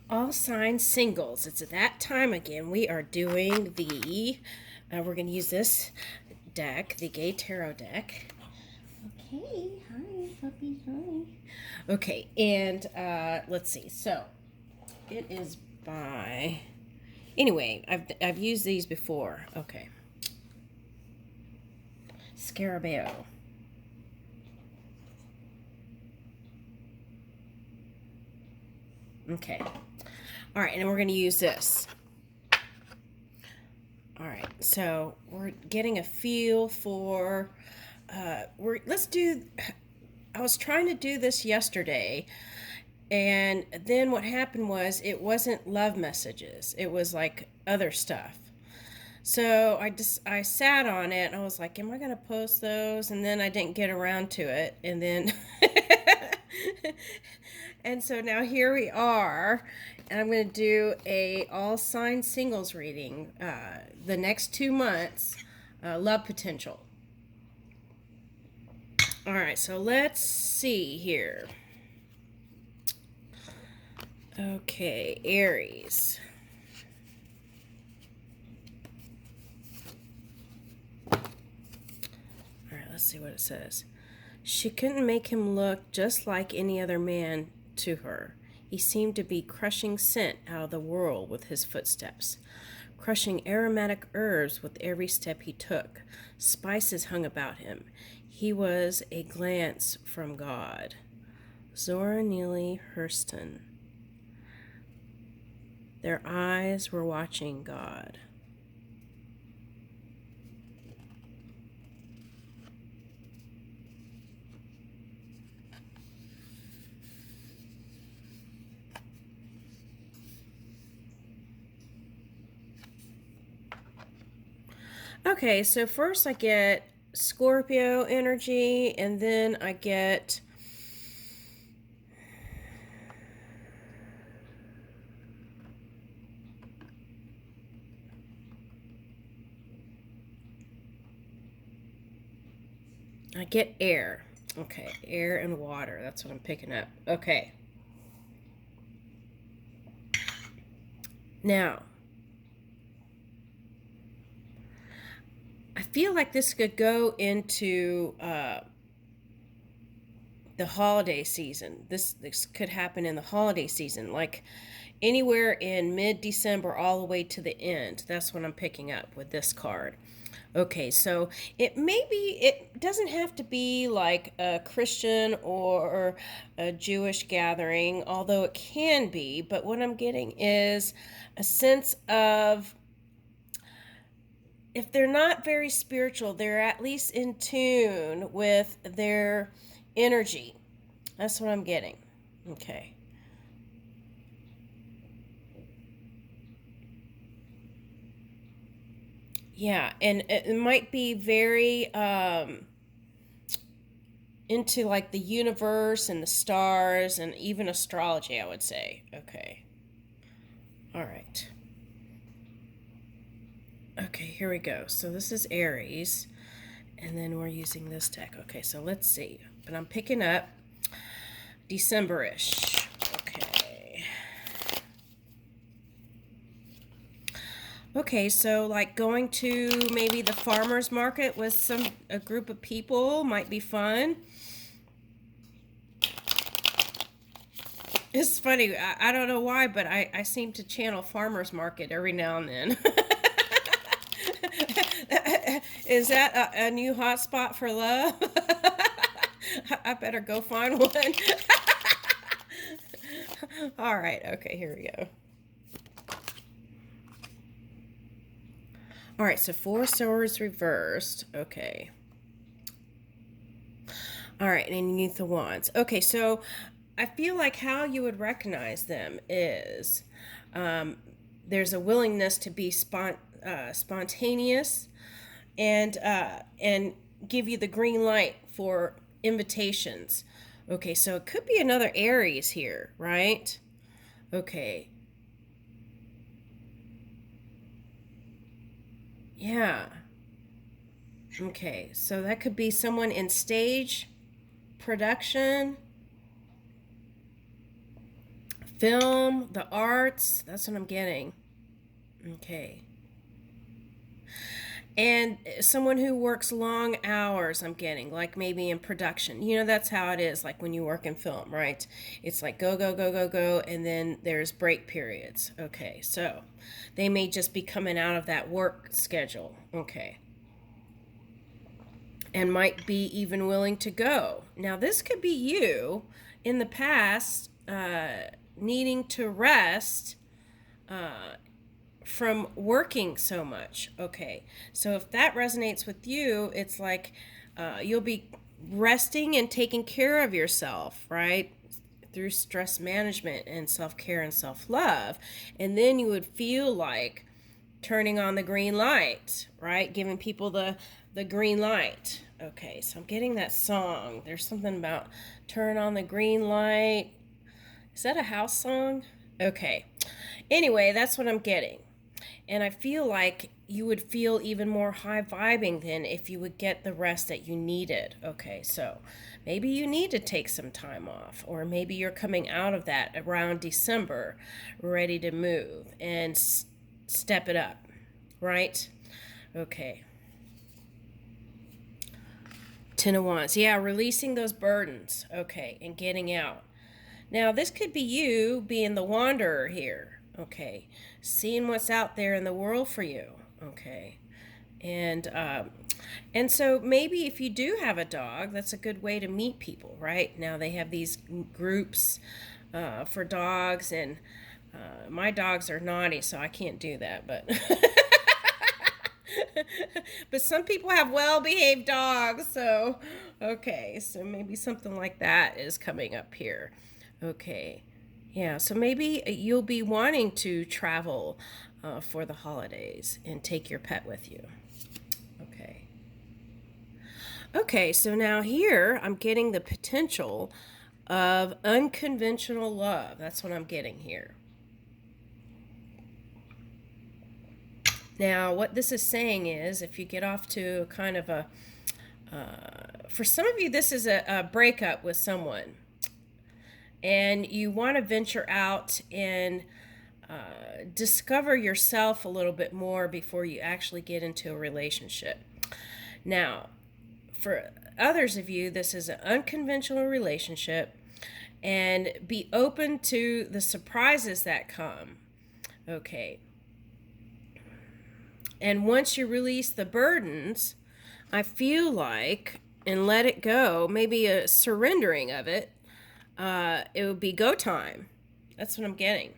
All signs singles. It's that time again. We are doing we're going to use this deck, the Gay Tarot deck. Okay, hi, puppy, hi. Okay, and let's see. So, it is by. Anyway, I've used these before. Okay. Scarabeo. Okay. All right, and we're going to use this. All right, so we're getting a feel for. Let's do. I was trying to do this yesterday, and then what happened was it wasn't love messages. It was like other stuff. So I sat on it and I was like, am I gonna post those? And then I didn't get around to it, and then and so now here we are, and I'm gonna do a all sign singles reading the next 2 months, love potential. All right, so let's see here. Okay, Aries. All right, let's see what it says. She couldn't make him look just like any other man to her. He seemed to be crushing scent out of the world with his footsteps, crushing aromatic herbs with every step he took. Spices hung about him. He was a glance from God. Zora Neale Hurston. Their eyes were watching God. Okay, so first I get Scorpio energy, and then I get air. Okay, air and water. That's what I'm picking up. Okay. Now, I feel like this could go into the holiday season. This could happen in the holiday season, like anywhere in mid-December all the way to the end. That's what I'm picking up with this card. Okay, so it doesn't have to be like a Christian or a Jewish gathering, although it can be, but what I'm getting is a sense of, if they're not very spiritual, they're at least in tune with their energy. That's what I'm getting. Okay. Yeah, and it might be very into like the universe and the stars and even astrology, I would say. Okay. All right. Okay, here we go. So this is Aries, and then we're using this deck. Okay, so let's see. But I'm picking up December-ish. Okay. Okay, so like going to maybe the farmer's market with a group of people might be fun. It's funny. I don't know why, but I seem to channel farmer's market every now and then. Is that a new hotspot for love? I better go find one. All right. Okay, here we go. All right, so 4 swords reversed. Okay. All right, and you need the wands. Okay, so I feel like how you would recognize them is there's a willingness to be spontaneous and give you the green light for invitations. Okay, so it could be another Aries here, right? Okay. Yeah. Okay, so that could be someone in stage production, film, the arts, that's what I'm getting. Okay. And someone who works long hours, I'm getting, like maybe in production. You know, that's how it is, like when you work in film, right? It's like go, go, go, go, go, and then there's break periods. Okay, so they may just be coming out of that work schedule. Okay. And might be even willing to go. Now, this could be you in the past needing to rest from working so much. Okay, so if that resonates with you, it's like you'll be resting and taking care of yourself, right? Through stress management and self-care and self-love. And then you would feel like turning on the green light, right? Giving people the green light. Okay, so I'm getting that song. There's something about turn on the green light. Is that a house song? Okay. Anyway, that's what I'm getting. And I feel like you would feel even more high vibing then if you would get the rest that you needed. Okay, so maybe you need to take some time off, or maybe you're coming out of that around December, ready to move and step it up, right? Okay. 10 of Wands. Yeah, releasing those burdens. Okay, and getting out. Now, this could be you being the wanderer here. Okay, seeing what's out there in the world for you. Okay, and so maybe if you do have a dog, that's a good way to meet people, right? Now they have these groups for dogs, and my dogs are naughty, so I can't do that, but but some people have well-behaved dogs, so okay, so maybe something like that is coming up here. Okay. Yeah, so maybe you'll be wanting to travel for the holidays and take your pet with you. Okay. Okay, so now here I'm getting the potential of unconventional love. That's what I'm getting here. Now, what this is saying is if you get off to kind of a, for some of you, this is a breakup with someone. And you want to venture out and discover yourself a little bit more before you actually get into a relationship. Now, for others of you, this is an unconventional relationship, and be open to the surprises that come. Okay. And once you release the burdens, I feel like, and let it go, maybe a surrendering of it, it would be go time. That's what I'm getting.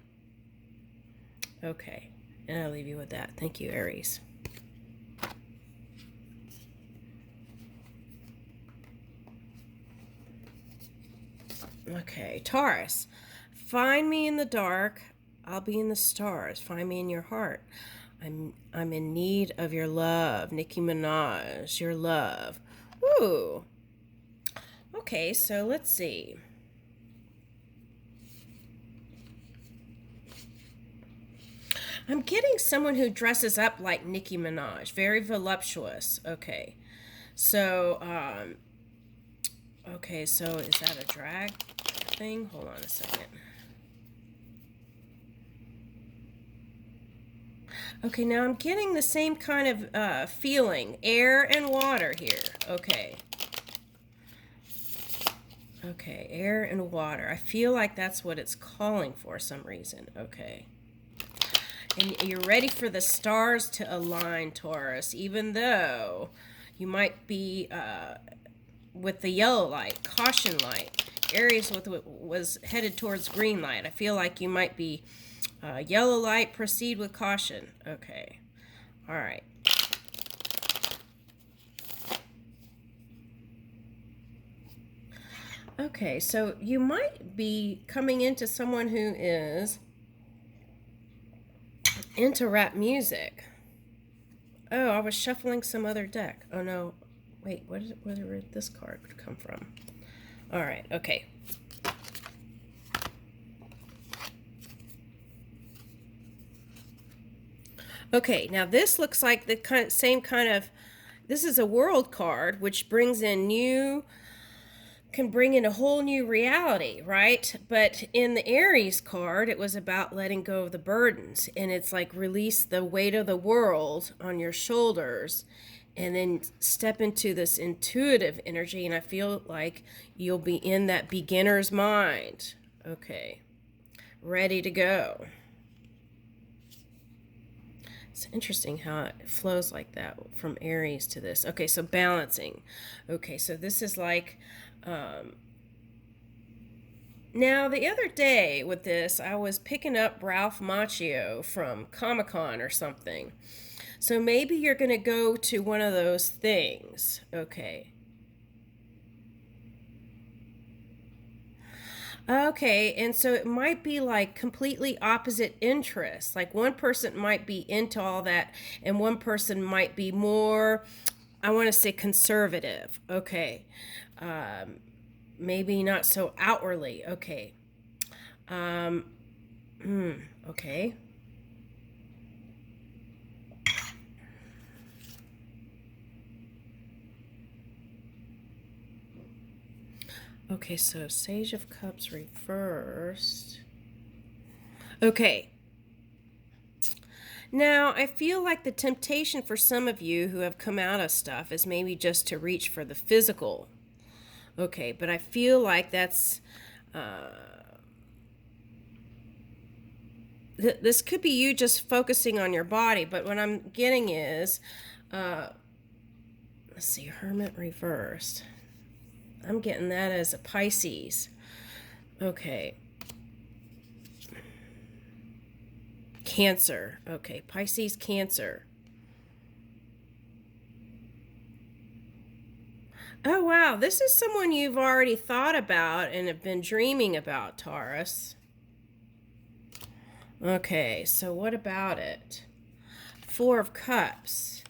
Okay, and I'll leave you with that. Thank you, Aries. Okay, Taurus. Find me in the dark. I'll be in the stars. Find me in your heart. I'm in need of your love. Nicki Minaj, your love. Ooh. Okay, so let's see. I'm getting someone who dresses up like Nicki Minaj, very voluptuous. Okay, so so is that a drag thing? Hold on a second. Okay, now I'm getting the same kind of feeling, air and water here. Okay. Okay, air and water. I feel like that's what it's calling for some reason. Okay. And you're ready for the stars to align, Taurus, even though you might be with the yellow light, caution light. Aries was headed towards green light. I feel like you might be yellow light, proceed with caution. Okay. All right. Okay, so you might be coming into someone who is into rap music. Oh, I was shuffling some other deck. Oh no, wait, where did this card come from? All right, okay. Okay, now this looks like the same kind of, this is a world card, which brings in new can bring in a whole new reality, right? But in the Aries card, it was about letting go of the burdens. And it's like release the weight of the world on your shoulders and then step into this intuitive energy. And I feel like you'll be in that beginner's mind. Okay, ready to go. It's interesting how it flows like that from Aries to this. Okay, so balancing. Okay, so this is like, now the other day with this, I was picking up Ralph Macchio from Comic-Con or something. So maybe you're going to go to one of those things. Okay. Okay, and so it might be like completely opposite interests. Like one person might be into all that, and one person might be more, I want to say, conservative. Okay. Maybe not so outwardly. Okay. Okay. Okay, so Sage of Cups reversed. Okay. Now, I feel like the temptation for some of you who have come out of stuff is maybe just to reach for the physical. Okay, but I feel like that's... this could be you just focusing on your body, but what I'm getting is... let's see, Hermit reversed. I'm getting that as a Pisces. Okay. Cancer. Okay, Pisces, Cancer. Oh, wow. This is someone you've already thought about and have been dreaming about, Taurus. Okay, so what about it? Four of Cups.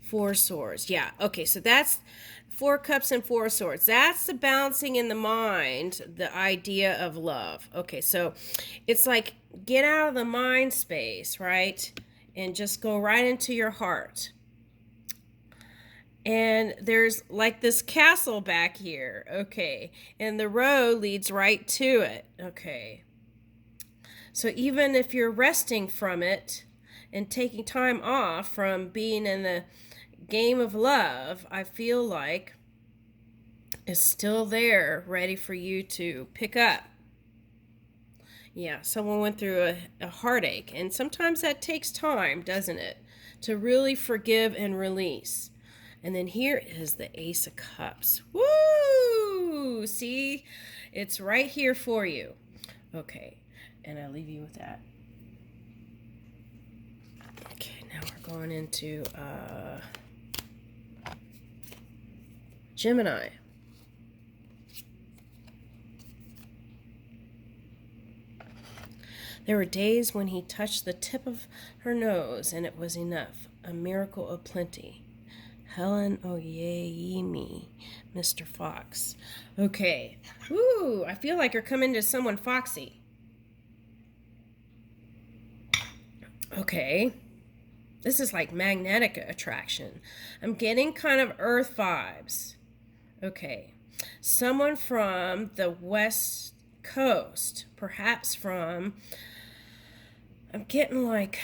Four Swords. Yeah, okay, so that's Four Cups and Four Swords. That's the balancing in the mind, the idea of love. Okay, so it's like get out of the mind space, right? And just go right into your heart. And there's like this castle back here. Okay, and the road leads right to it. Okay. So even if you're resting from it and taking time off from being in the game of love, I feel like is still there, ready for you to pick up. Yeah, someone went through a heartache, and sometimes that takes time, doesn't it, to really forgive and release. And then here is the Ace of Cups. Woo! See, it's right here for you. Okay, and I leave you with that. Okay, now we're going into Gemini. There were days when he touched the tip of her nose and it was enough, a miracle of plenty. Helen Oyeyemi, Mr. Fox. Okay. Ooh, I feel like you're coming to someone foxy. Okay. This is like magnetic attraction. I'm getting kind of earth vibes. Okay. Someone from the West Coast, perhaps from, I'm getting like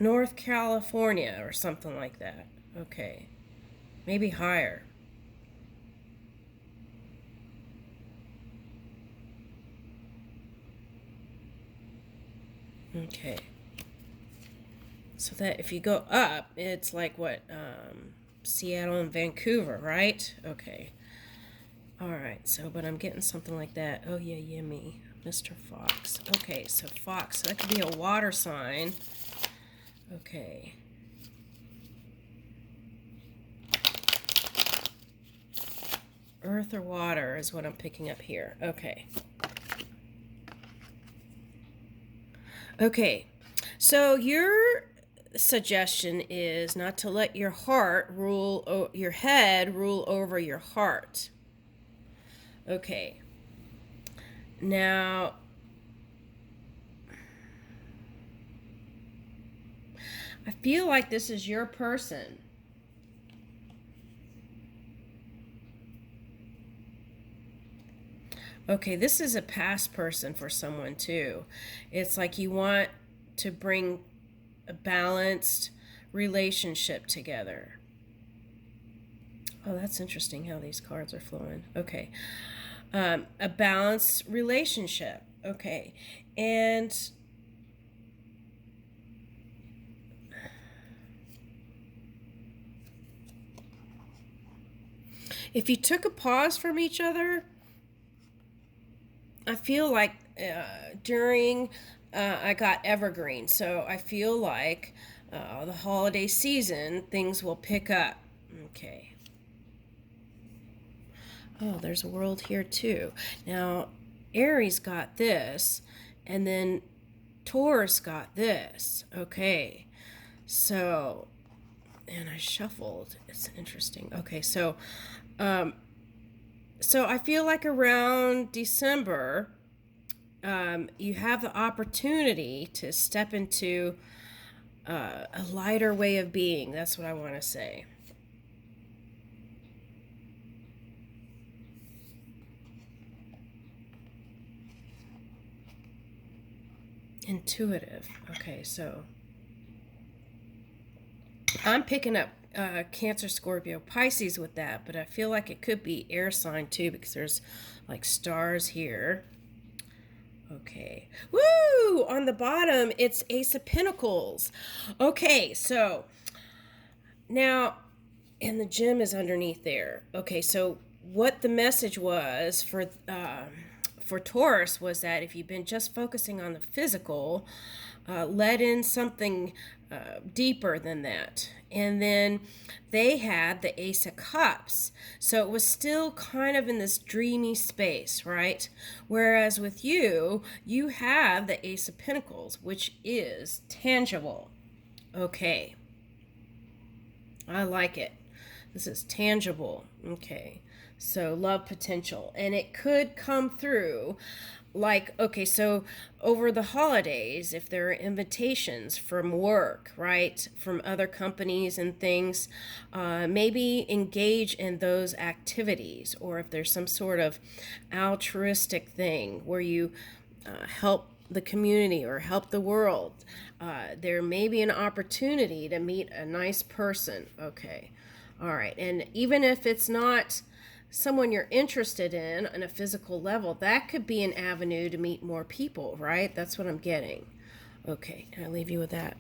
North California or something like that. Okay. Maybe higher. Okay. So that if you go up, it's like what, Seattle and Vancouver, right? Okay. All right. So, but I'm getting something like that. Oh yeah, yeah, me, Mr. Fox. Okay, so Fox. So that could be a water sign. Okay. Earth or water is what I'm picking up here. Okay. Okay. So your suggestion is not to let your heart rule, your head rule over your heart. Okay. Now, I feel like this is your person. Okay, this is a past person for someone too. It's like you want to bring a balanced relationship together. Oh, that's interesting how these cards are flowing. Okay. A balanced relationship. Okay. And if you took a pause from each other, I feel like during I got evergreen, so I feel like the holiday season things will pick up. Okay. Oh, there's a world here too. Now, Aries got this, and then Taurus got this. Okay. So, and I shuffled. It's interesting. Okay, um, so I feel like around December, you have the opportunity to step into a lighter way of being. That's what I want to say. Intuitive. Okay, so I'm picking up Cancer, Scorpio, Pisces with that, but I feel like it could be air sign too because there's like stars here. Okay. Woo! On the bottom, it's Ace of Pentacles. Okay, so now, and the gem is underneath there. Okay, so what the message was for Taurus was that if you've been just focusing on the physical, let in something deeper than that. And then they had the Ace of Cups. So it was still kind of in this dreamy space, right? Whereas with you, you have the Ace of Pentacles, which is tangible. Okay. I like it. This is tangible. Okay. So love potential. And it could come through like, okay, so over the holidays, if there are invitations from work, right, from other companies and things, maybe engage in those activities. Or if there's some sort of altruistic thing where you help the community or help the world, there may be an opportunity to meet a nice person. Okay. All right. And even if it's not someone you're interested in on a physical level, that could be an avenue to meet more people, right? That's what I'm getting. Okay. And I'll leave you with that.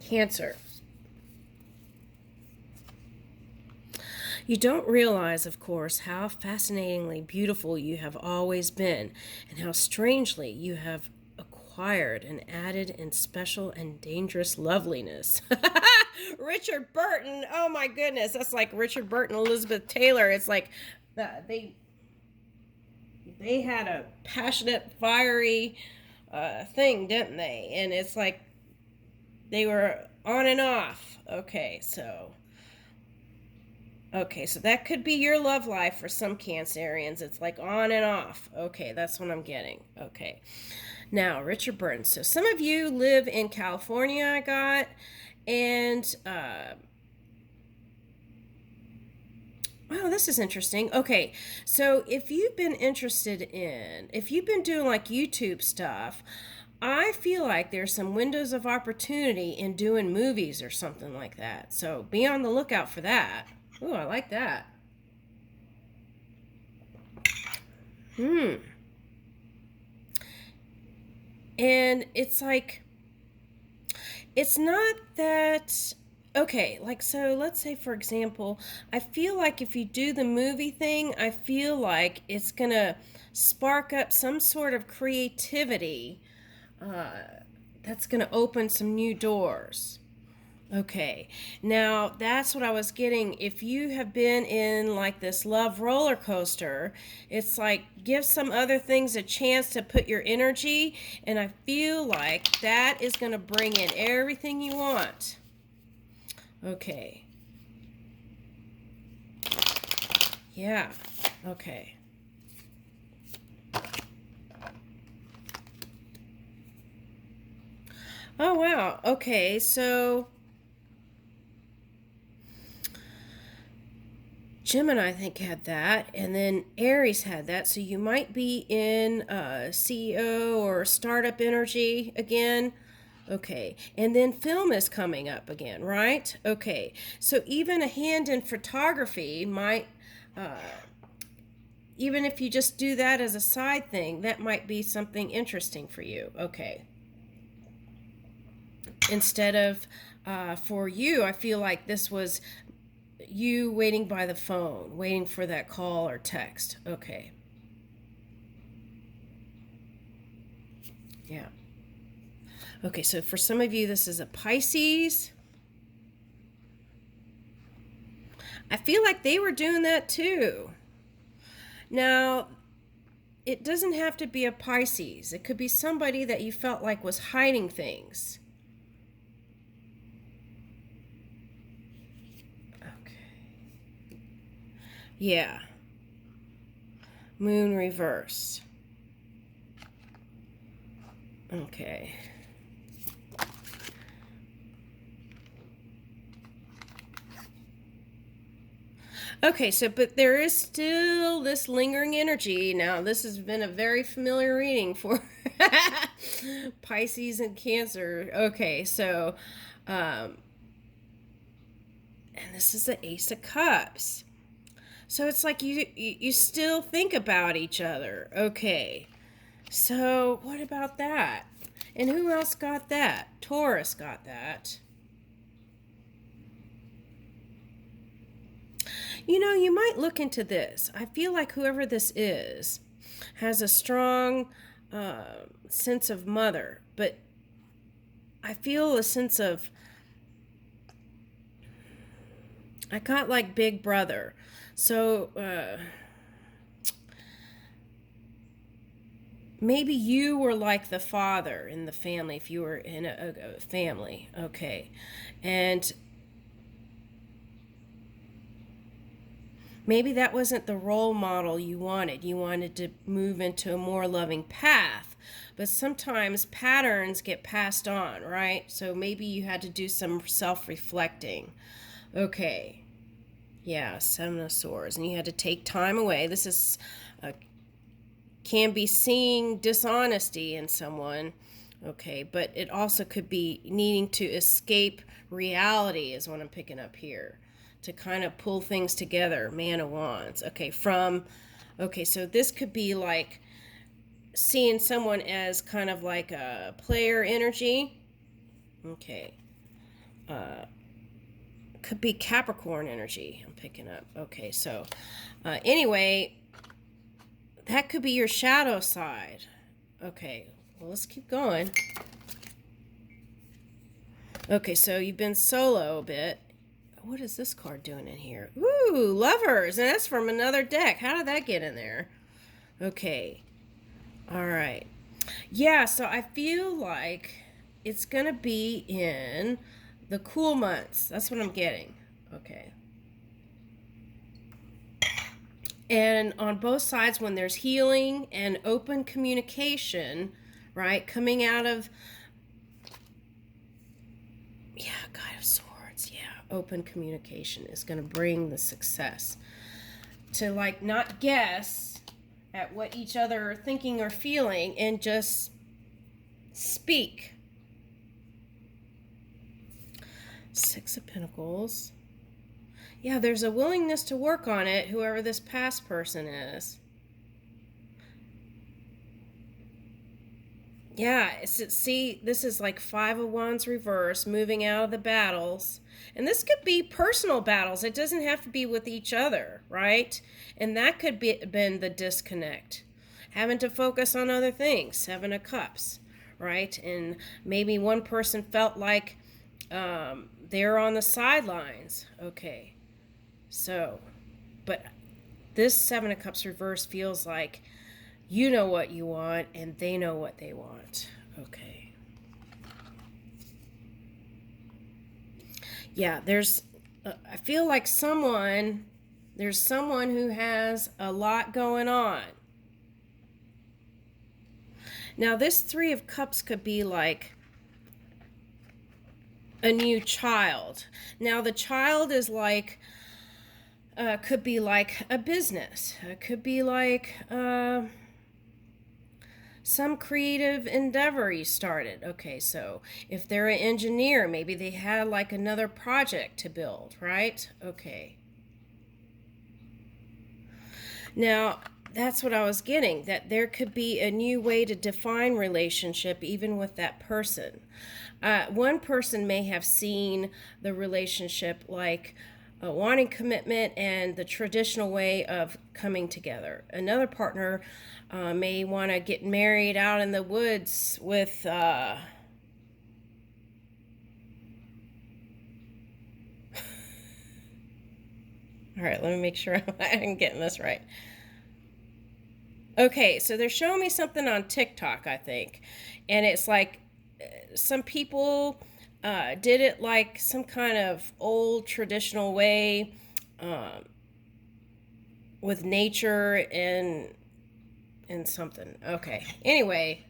Cancer. You don't realize, of course, how fascinatingly beautiful you have always been, and how strangely you have acquired an added and special and dangerous loveliness. Richard Burton, oh my goodness, that's like Richard Burton, Elizabeth Taylor. It's like they had a passionate, fiery thing, didn't they? And it's like they were on and off. Okay, so that could be your love life for some Cancerians. It's like on and off. Okay, that's what I'm getting. Okay. Now, Richard Burton. So some of you live in California, I got. And, wow, this is interesting. Okay, so if you've been doing like YouTube stuff, I feel like there's some windows of opportunity in doing movies or something like that. So be on the lookout for that. Ooh, I like that. And it's like, it's not that, okay, like, so let's say, for example, I feel like if you do the movie thing, I feel like it's going to spark up some sort of creativity that's going to open some new doors. Okay, now that's what I was getting. If you have been in like this love roller coaster, it's like give some other things a chance to put your energy, and I feel like that is going to bring in everything you want. Okay. Yeah, okay. Oh, wow. Okay, so Gemini, I think, had that, and then Aries had that. So you might be in CEO or startup energy again. Okay, and then film is coming up again, right? Okay, so even a hand in photography might, even if you just do that as a side thing, that might be something interesting for you. Okay. Instead of, for you, I feel like this was you waiting by the phone, waiting for that call or text. Okay. Yeah. Okay, so for some of you, this is a Pisces. I feel like they were doing that too. Now, it doesn't have to be a Pisces. It could be somebody that you felt like was hiding things. Okay. Yeah. Moon reverse. Okay. Okay, so, but there is still this lingering energy. Now, this has been a very familiar reading for Pisces and Cancer. Okay, so, and this is the Ace of Cups. So it's like you still think about each other. Okay, so what about that? And who else got that? Taurus got that. You know, you might look into this. I feel like whoever this is has a strong sense of mother, but I feel a sense of, I got like big brother. So maybe you were like the father in the family if you were in a family. Okay. And maybe that wasn't the role model you wanted. You wanted to move into a more loving path. But sometimes patterns get passed on, right? So maybe you had to do some self-reflecting. Okay. Yeah, Seven of Swords. And you had to take time away. This is can be seeing dishonesty in someone. Okay, but it also could be needing to escape reality is what I'm picking up here. To kind of pull things together. Man of Wands. Okay, so this could be like seeing someone as kind of like a player energy. Okay. Could be Capricorn energy I'm picking up. Okay, so anyway, that could be your shadow side. Okay, well, let's keep going. Okay, so you've been solo a bit. What is this card doing in here? Ooh, Lovers, and that's from another deck. How did that get in there? Okay. All right. Yeah, so I feel like it's going to be in the cool months. That's what I'm getting. Okay. And on both sides, when there's healing and open communication, right, coming out of, yeah, God of Swords, yeah, open communication is going to bring the success. To, like, not guess at what each other are thinking or feeling and just speak. Six of Pentacles. Yeah, there's a willingness to work on it, whoever this past person is. Yeah, see, this is like Five of Wands reverse, moving out of the battles. And this could be personal battles. It doesn't have to be with each other, right? And that could be been the disconnect. Having to focus on other things. Seven of Cups, right? And maybe one person felt like they're on the sidelines. Okay. So, but this Seven of Cups reverse feels like you know what you want and they know what they want. Okay. Yeah, I feel like there's someone who has a lot going on. Now, this Three of Cups could be like a new child. Now, the child is like, Could be like a business. Could be like some creative endeavor you started. Okay, so if they're an engineer, maybe they had like another project to build, right? Okay. Now, that's what I was getting, that there could be a new way to define relationship even with that person. One person may have seen the relationship like wanting commitment and the traditional way of coming together. Another partner may want to get married out in the woods with all right, let me make sure I'm getting this right. Okay, so they're showing me something on TikTok, I think. And it's like some people did it like some kind of old traditional way with nature and something. Okay. Anyway,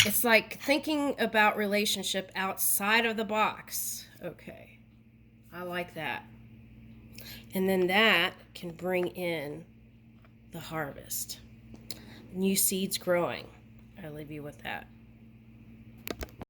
it's like thinking about relationship outside of the box. Okay. I like that. And then that can bring in the harvest. New seeds growing. I leave you with that.